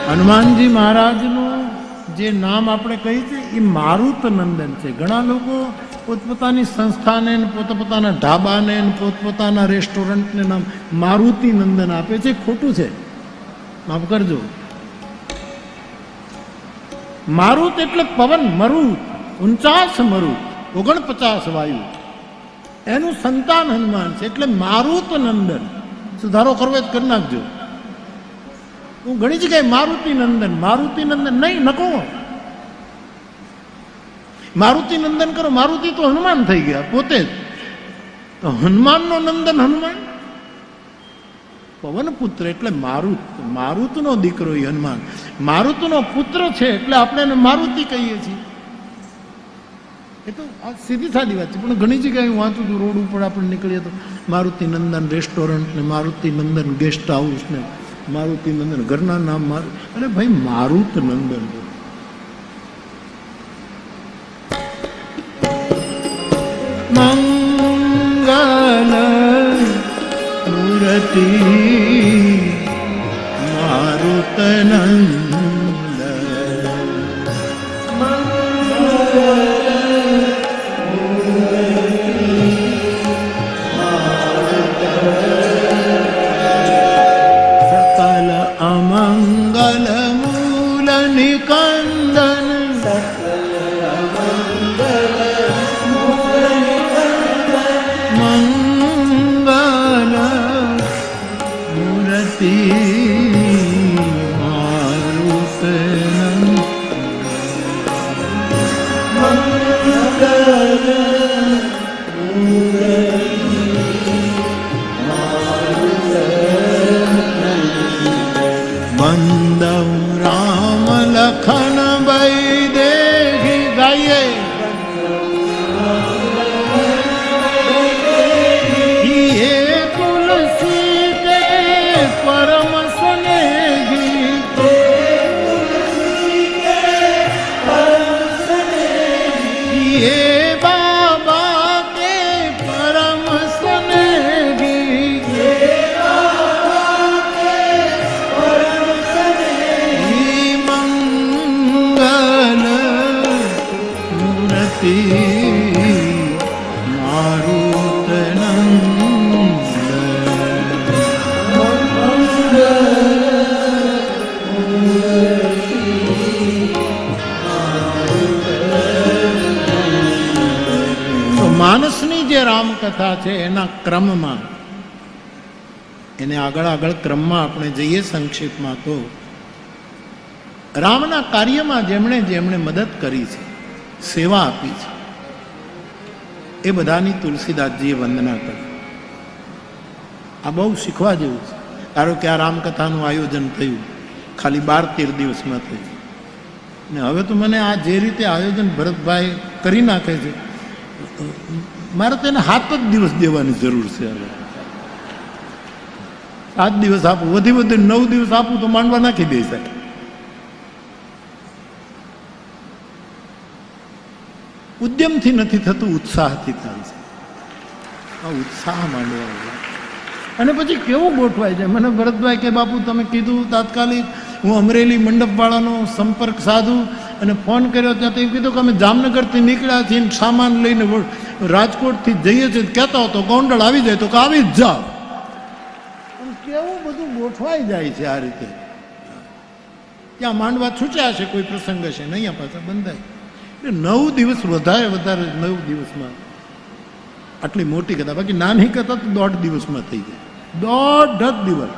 હનુમાનજી મહારાજનું જે નામ આપણે કહીએ છીએ એ મારુત નંદન છે. ઘણા લોકો પોતપોતાની સંસ્થાને પોતપોતાના ઢાબાને પોતપોતાના રેસ્ટોરન્ટને નામ મારુતિ નંદન આપે છે. ખોટું છે, માફ કરજો. મારુત એટલે પવન, મરુત, 49 મરુત, 49 વાયુ, એનું સંતાન હનુમાન છે. એટલે મારુત નંદન. સુધારો કરવો જ કરી નાખજો. હું ઘણી જગ્યાએ મારુતિ નંદન નહીં નકો. મારુતિ નંદન કરો, મારુતિ તો હનુમાન થઈ ગયા પોતે જ. તો હનુમાનનો નંદન હનુમાન, પવન પુત્ર એટલે મારુત, મારુતનો દીકરો એ હનુમાન, મારુતનો પુત્ર છે એટલે આપણે એને મારુતિ કહીએ છીએ. એ તો આ સીધી સાદી વાત છે. પણ ઘણી જગ્યાએ હું વાંચું છું, રોડ ઉપર આપણે નીકળીએ તો મારુતિ નંદન રેસ્ટોરન્ટ ને મારુતિ નંદન ગેસ્ટ હાઉસ ને મારુતિ નંદન ઘરના નામ મારું. અરે ભાઈ, મારુત નંદન. મંગલ મૂર્તિ મારુત નંદન. સકલ અમંગલ મૂલ નિકંદન, મંગલ મૂર્તિ મારુત બંદવ રામ લખન વૈદેહી ગાયે, ये तुलसी के परम स्नेही, ये बाबा के परम स्नेही, मंगल मूर्ति मारुत માનસની જે રામકથા છે એના ક્રમમાં, એને આગળ આગળ ક્રમમાં આપણે જઈએ સંક્ષિપ્તમાં, તો રામના કાર્યમાં જેમણે જેમણે મદદ કરી છે, સેવા આપી છે, એ બધાની તુલસીદાસજીએ વંદના કરી. આ બહુ શીખવા જેવું છે. ધારો કે આ રામકથાનું આયોજન થયું, ખાલી 12-13 દિવસમાં થયું, ને હવે તો મને આ જે રીતે આયોજન ભરતભાઈ કરી નાખે છે, મારે તો એને 7 જ દિવસ દેવાની જરૂર છે. હવે 7 દિવસ આપું, વધી 9 દિવસ આપું તો માંડવા નાખી દઈ શકે. ઉદ્યમથી નથી થતું, ઉત્સાહથી થાય છે. આ ઉત્સાહ માંડવા. અને પછી કેવું ગોઠવાય છે. મને ભરતભાઈ કે બાપુ તમે કીધું તાત્કાલિક, હું અમરેલી મંડપવાળાનો સંપર્ક સાધું અને ફોન કર્યો. ત્યાં તો કીધું કે અમે જામનગરથી નીકળ્યા છીએ, સામાન લઈને રાજકોટથી જઈએ છીએ. કહેતા હો તો ગોંડલ આવી જાય તો કે આવી જ જાઓ. કેવું બધું ગોઠવાઈ જાય છે આ રીતે. ત્યાં માંડવા છૂટ્યા છે, કોઈ પ્રસંગ હશે ને અહીંયા પાછા બંધાય. 9 દિવસ વધારે 9 દિવસમાં આટલી મોટી કથા. બાકી નાની કથા તો 1.5 દિવસમાં થઈ જાય. 1.5 દિવસ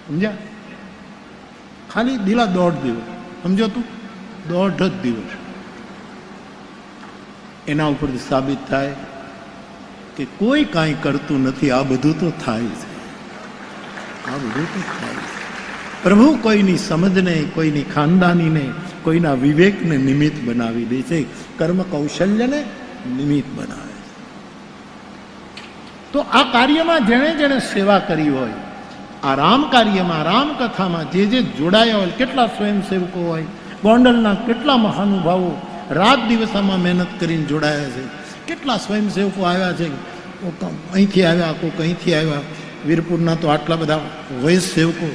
સમજ્યા? ખાલી દિલા 1.5 દિવસ સમજો તું, 1.5 દિવસ. એના ઉપરથી સાબિત થાય કે કોઈ કાંઈ કરતું નથી. આ બધું તો થાય છે, આ બધું તો થાય છે. પ્રભુ કોઈની સમજને, કોઈની ખાનદાનીને, કોઈના વિવેકને નિમિત્ત બનાવી દે છે, કર્મ કૌશલ્યને નિમિત્ત બનાવે છે. તો આ કાર્યમાં જેણે જેણે સેવા કરી હોય, આ રામ કાર્યમાં, રામકથામાં જે જે જોડાયા હોય, કેટલા સ્વયંસેવકો હોય, ગોંડલના કેટલા મહાનુભાવો રાત દિવસ આમાં મહેનત કરીને જોડાયા છે. કેટલા સ્વયંસેવકો આવ્યા છે, અહીંથી આવ્યા, કોઈક અહીંથી આવ્યા. વીરપુરના તો આટલા બધા વયસ સેવકો,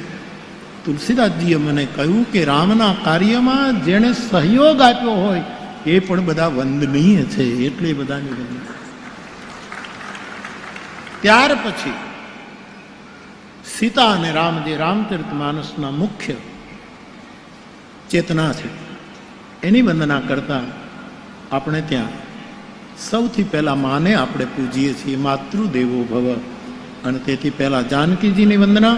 તુલસીદાસજીએ મને કહ્યું કે રામના કાર્યમાં જેણે સહયોગ આપ્યો હોય એ પણ બધા વંદનીય છે, એટલે બધાની વંદના. ત્યાર પછી સીતા અને રામ, જે રામચરિતમાનસના મુખ્ય ચેતના છે, એની વંદના કરતા આપણે ત્યાં સૌથી પહેલા માને આપણે પૂજીએ છીએ, માતૃદેવો ભવ. અને તેથી પહેલા જાનકીજીની વંદના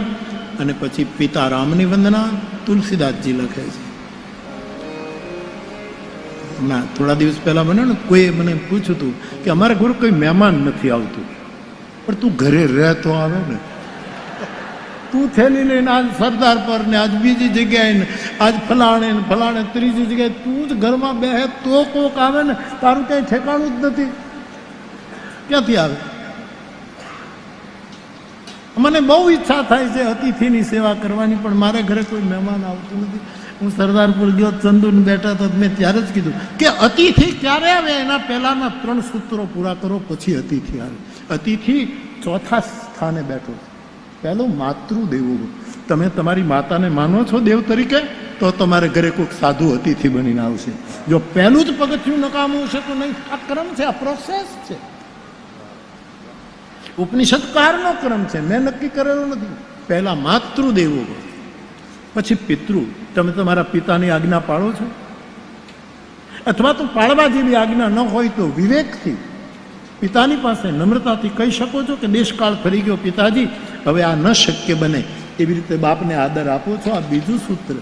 અને પછી પિતા રામની વંદના તુલસીદાસજી લખે છે. ના, થોડા દિવસ પહેલા મને ને કોઈ મને પૂછ્યું હતું કે અમારા ઘરે કોઈ મહેમાન નથી આવતું, પણ તું ઘરે રહે તો આવે ને. તું થેલી લઈને આજ સરદાર પર ને આજ બીજી જગ્યાએ ને આજ ફલાણે ને ફલાણે ત્રીજી જગ્યાએ તું જ ઘરમાં બેહે તો કોક આવે ને. તારું ક્યાંય ઠેકાણું જ નથી, ક્યાંથી આવે? મને બહુ ઈચ્છા થાય છે અતિથિની સેવા કરવાની, પણ મારે ઘરે કોઈ મહેમાન આવતું નથી. હું સરદારપુર ગયો, ચંદુને બેઠા તો મેં ત્યારે જ કીધું કે અતિથિ ક્યારે આવે એના પહેલાના 3 સૂત્રો પૂરા કરો, પછી અતિથિ આવે. અતિથિ ચોથા સ્થાને બેઠો છે. પહેલું માતૃદેવો. તમે તમારી માતાને માનો છો દેવ તરીકે, તો તમારે ઘરે કોઈક સાધુ અતિથિ બનીને આવશે. જો પહેલું જ પગથિયું નકામું છે તો નહીં. આ ક્રમ છે, આ પ્રોસેસ છે, ઉપનિષદકારનો ક્રમ છે, મેં નક્કી કરેલો નથી. પહેલા માતૃદેવો, પછી પિતૃ. તમે તમારા પિતાની આજ્ઞા પાળો છો? અથવા તો પાળવા જેવી આજ્ઞા ન હોય તો વિવેકથી પિતાની પાસે નમ્રતાથી કહી શકો છો કે દેશકાળ ફરી ગયો પિતાજી, હવે આ ન શક્ય બને. એવી રીતે બાપને આદર આપો છો. આ બીજું સૂત્ર.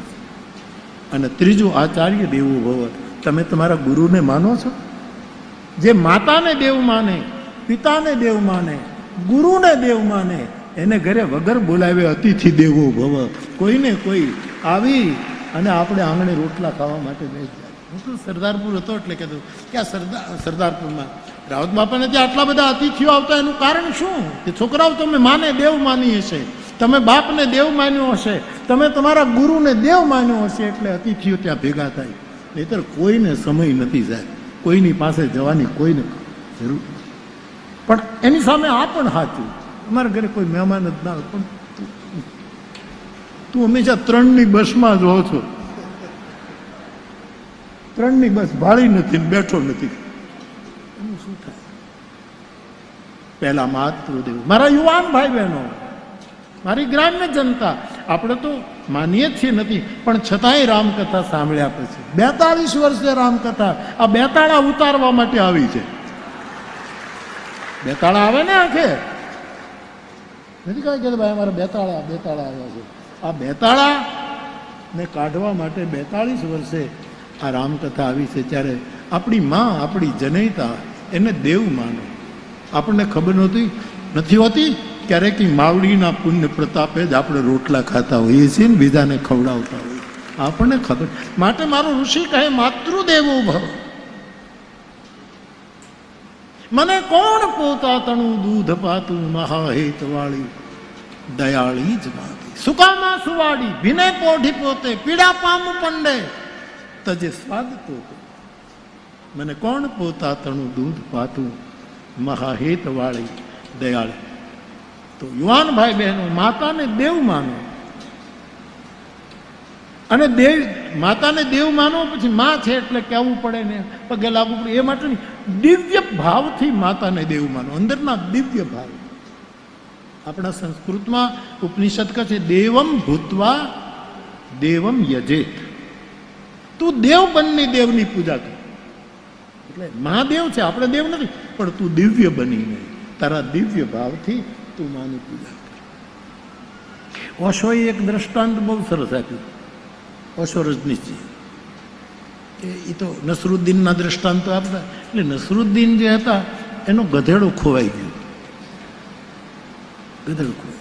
અને ત્રીજું આચાર્ય દેવો ભવ. તમે તમારા ગુરુને માનો છો? જે માતાને દેવ માને, પિતાને દેવ માને, ગુરુને દેવ માને, એને ઘરે વગર બોલાવે અતિથિ દેવો ભવ. કોઈને કોઈ આવી અને આપણે આંગણે રોટલા ખાવા માટે બેસી જાય. હું તો સરદારપુર હતો એટલે કહેતો કે આ સરદારપુરમાં રાવત બાપાને ત્યાં આટલા બધા અતિથિઓ આવતા, એનું કારણ શું? કે છોકરાઓ તમે માને દેવ માની હશે, તમે બાપને દેવ માન્યો હશે, તમે તમારા ગુરુને દેવ માન્યો હશે, એટલે અતિથિઓ ત્યાં ભેગા થાય. નહીતર કોઈને સમય નથી જાય, કોઈની પાસે જવાની કોઈને જરૂર. પણ એની સામે આ પણ સાચું, અમારા ઘરે કોઈ મહેમાન જ ના હોય, પણ તું હંમેશા 3ની બસમાં જ રહો છો. 3ની બસ ભાળી નથી, બેઠો નથી. એનું શું થાય? પહેલા માતૃદેવ. મારા યુવાન ભાઈ બહેનો, મારી ગ્રામ્ય જનતા, આપણે તો માનીએ જ છીએ નથી, પણ છતાંય રામકથા સાંભળ્યા પછી 42 વર્ષે રામકથા આ બેતાળા ઉતારવા માટે આવી છે. બેતાળા આવે ને આંખે નથી કહે કે ભાઈ અમારા બેતાળા આવ્યા છે. આ બેતાળા ને કાઢવા માટે 42 વર્ષે આ રામકથા આવી છે. ત્યારે આપણી માં, આપણી જનૈતા, એને દેવ માનો. આપણને ખબર નથી હોતી. ક્યારેક માવડીના પુણ્ય પ્રતાપે જ આપણે રોટલા ખાતા હોઈએ છીએ ને બીજાને ખવડાવતા હોઈએ, આપણને ખબર. માટે મારો ઋષિ કહે માતૃદેવો ભવ. મને કોણ પોતા તણું દૂધ પાતું, મહાહેત વાળી દયાળી જ માતી. સુકામાં સુવાડી ભીને પોઢી પોતે, પીડા પામું પંડે તજે સ્વાદ પોતે. મને કોણ પોતા તણું દૂધ પાતું, મહાહેત વાળી દયાળી. તો યુવાન ભાઈ બહેનો, માતાને દેવ માનો. અને દેવ, માતાને દેવ માનો, પછી માં છે એટલે કહેવું પડે ને, પગે લાગવું પડે, એ માટે દિવ્ય ભાવથી માતાને દેવ માનો. અંદરના દિવ્ય ભાવ. આપણા સંસ્કૃતમાં ઉપનિષદ કહે છે દેવમ ભૂતવા દેવમ યજેત. તું દેવ બનની દેવની પૂજા કર. એટલે મહાદેવ છે, આપણે દેવ નથી, પણ તું દિવ્ય બનીને તારા દિવ્ય ભાવથી તું માની પૂજા કર. ઓશોએ એક દ્રષ્ટાંત બહુ સરસ આપ્યું. ઓશો રજનીશજી, એ તો નસરુદ્દીનના દ્રષ્ટાંતો આપતા. એટલે નસરુદ્દીન જે હતા એનો ગધેડો ખોવાઈ ગયો. ગધેડો ખોવાય.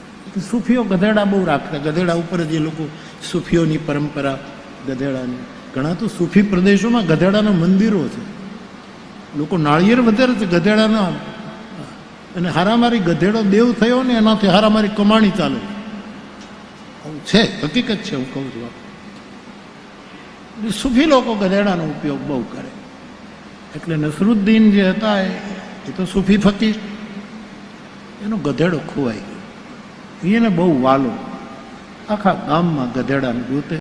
સૂફીઓ ગધેડા બહુ રાખતા. ગધેડા ઉપર જ એ લોકો, સૂફીઓની પરંપરા ગધેડાની. ઘણા તો સૂફી પ્રદેશોમાં ગધેડાના મંદિરો છે. લોકો નાળિયેર વધારે છે ગધેડાના. અને હારામારી ગધેડો દેવ થયો ને એનાથી હારામારી કમાણી ચાલે છે. હકીકત છે, હું કહું છું. સૂફી લોકો ગધેડાનો ઉપયોગ બહુ કરે. એટલે નસરુદ્દીન જે હતા એ તો સૂફી ફકીર, એનો ગધેડો ખોવાઈ ગયો. એને બહુ વાલો. આખા ગામમાં ગધેડાને ગૂંથે.